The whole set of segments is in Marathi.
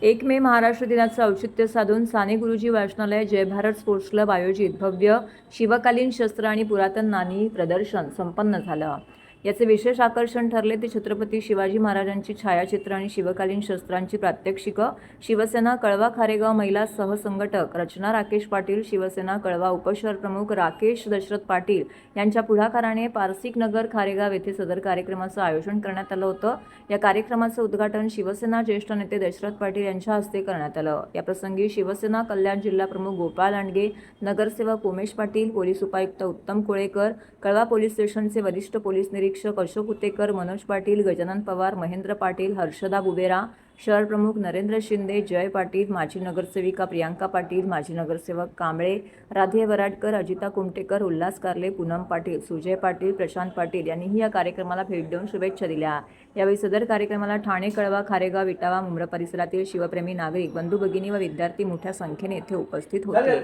1 मे महाराष्ट्र दिनाचं औचित्य साधून साने गुरुजी वाचनालय जय भारत स्पोर्ट्स क्लब आयोजित भव्य शिवकालीन शस्त्र आणि पुरातन नाणी प्रदर्शन संपन्न झालं। याचे विशेष आकर्षण ठरले ते छत्रपती शिवाजी महाराजांची छायाचित्र आणि शिवकालीन शस्त्रांची प्रात्यक्षिकं। शिवसेना कळवा खारेगाव महिला सहसंघटक रचना राकेश पाटील, शिवसेना कळवा उपशहर प्रमुख राकेश दशरथ पाटील यांच्या पुढाकाराने पारसिक नगर खारेगाव येथे सदर कार्यक्रमाचं आयोजन करण्यात आलं होतं। या कार्यक्रमाचं उद्घाटन शिवसेना ज्येष्ठ नेते दशरथ पाटील यांच्या हस्ते करण्यात आलं। या प्रसंगी शिवसेना कल्याण जिल्हा प्रमुख गोपाळ लांडगे, नगरसेवक उमेश पाटील, पोलीस उपायुक्त उत्तम कोळेकर, कळवा पोलीस स्टेशनचे वरिष्ठ पोलीस निरीक्षक अशोक उतेकर, मनोज पाटील, गजानन पवार, महेंद्र पाटील, हर्षदा बुबेरा, शहर प्रमुख नरेंद्र शिंदे, जय पाटील, माजी नगरसेविका प्रियांका पाटील, माजी नगरसेवक कांबळे, राधे वराडकर, अजिता कुमटेकर, उल्हास कारले, पूनम पाटील, सुजय पाटील, प्रशांत पाटील यांनीही या कार्यक्रमाला भेट देऊन शुभेच्छा दिल्या। यावेळी सदर कार्यक्रमाला ठाणे, कळवा, खारेगाव, इटावा, मुंब्रा परिसरातील शिवप्रेमी नागरिक, बंधू भगिनी व विद्यार्थी मोठ्या संख्येने येथे उपस्थित होते।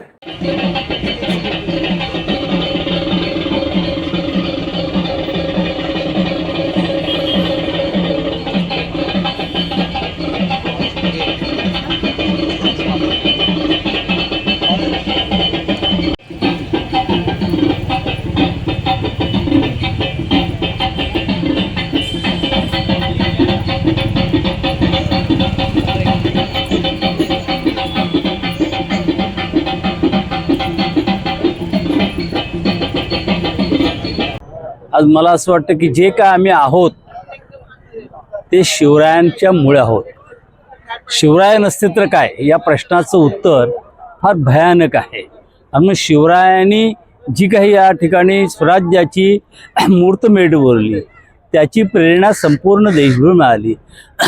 आज मला असं वाटतं की जे काय आम्ही आहोत ते शिवरायांच्या मुळे आहोत। शिवराय नसते तर काय या प्रश्नाचं उत्तर फार भयानक आहे। आणि शिवरायांनी जी काही या ठिकाणी स्वराज्याची मूर्तमेढ उभारली त्याची प्रेरणा संपूर्ण देशभर मिळाली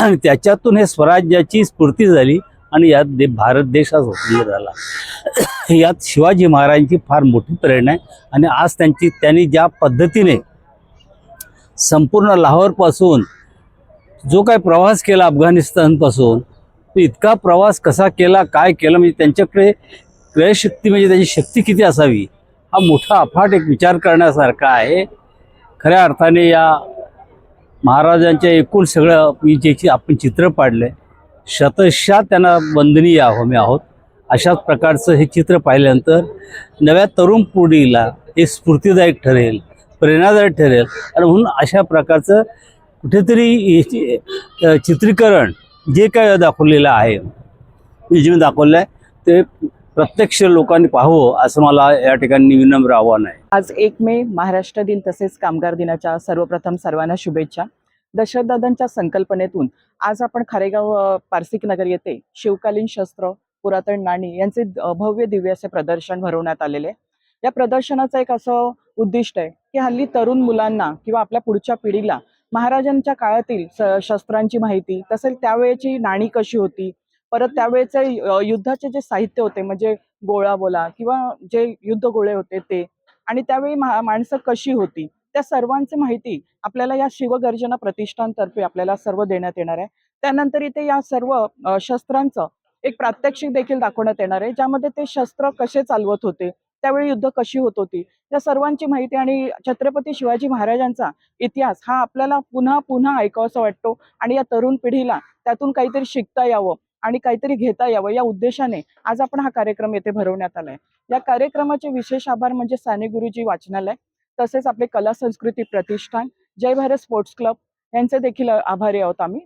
आणि त्याच्यातून हे स्वराज्याची स्फूर्ती झाली आणि यात भारत देश आज स्वतंत्र झाला। यात शिवाजी महाराजांची फार मोठी प्रेरणा आहे आणि आज त्यांनी ज्या पद्धतीने संपूर्ण लाहोरपासून जो काही प्रवास केला अफगाणिस्तानपासून, तो इतका प्रवास कसा केला, काय केलं, म्हणजे त्यांच्याकडे क्रयशक्ती म्हणजे त्याची शक्ती किती असावी हा मोठा अफाट एक विचार करण्यासारखा आहे। खऱ्या अर्थाने या महाराजांच्या एकूण सगळं मी जे आपण चित्र पाडलं आहे शतशः त्यांना वंदनीय आहोत। अशाच प्रकारचं हे चित्र पाहिल्यानंतर नव्या तरुण पिढीला हे स्फूर्तिदायक ठरेल, प्रेरणादायक ठरेल आणि म्हणून अशा प्रकारचं कुठेतरी चित्रीकरण जे काय दाखवलेलं आहे, जे दाखवलं आहे ते प्रत्यक्ष लोकांनी पाहावं असं मला या ठिकाणी विनम्र आव्हान आहे। आज 1 मे महाराष्ट्र दिन तसेच कामगार दिनाच्या सर्वप्रथम सर्वांना शुभेच्छा। दशरथदादांच्या संकल्पनेतून आज आपण खारेगाव पारसिक नगर येथे शिवकालीन शस्त्र, पुरातन नाणी यांचे भव्य दिव्य असे प्रदर्शन भरवण्यात आलेले। या प्रदर्शनाचं एक असं उद्दिष्ट आहे की हल्ली तरुण मुलांना किंवा आपल्या पुढच्या पिढीला महाराजांच्या काळातील शस्त्रांची माहिती, तसेच त्यावेळेची नाणी कशी होती, परत त्यावेळेचे युद्धाचे जे साहित्य होते म्हणजे गोळा बोला किंवा जे युद्ध गोळे होते ते, आणि त्यावेळी माणसं कशी होती, त्या सर्वांची माहिती आपल्याला या शिवगर्जना प्रतिष्ठानतर्फे आपल्याला सर्व देण्यात येणार आहे। त्यानंतर इथे या सर्व शस्त्रांचं एक प्रात्यक्षिक देखील दाखवण्यात येणार आहे, ज्यामध्ये ते शस्त्र कसे चालवत होते, त्यावेळी युद्ध कशी होत होती, या सर्वांची माहिती आणि छत्रपती शिवाजी महाराजांचा इतिहास हा आपल्याला पुन्हा पुन्हा ऐकावासा वाटतो आणि या तरुण पिढीला त्यातून काहीतरी शिकता यावं आणि काहीतरी घेता यावं या उद्देशाने आज आपण हा कार्यक्रम येथे भरवण्यात आलाय। या कार्यक्रमाचे विशेष आभार म्हणजे साने गुरुजी वाचनालय, तसेच आपले कला संस्कृती प्रतिष्ठान, जय भारत स्पोर्ट्स क्लब यांचे देखील आभारी आहोत आम्ही।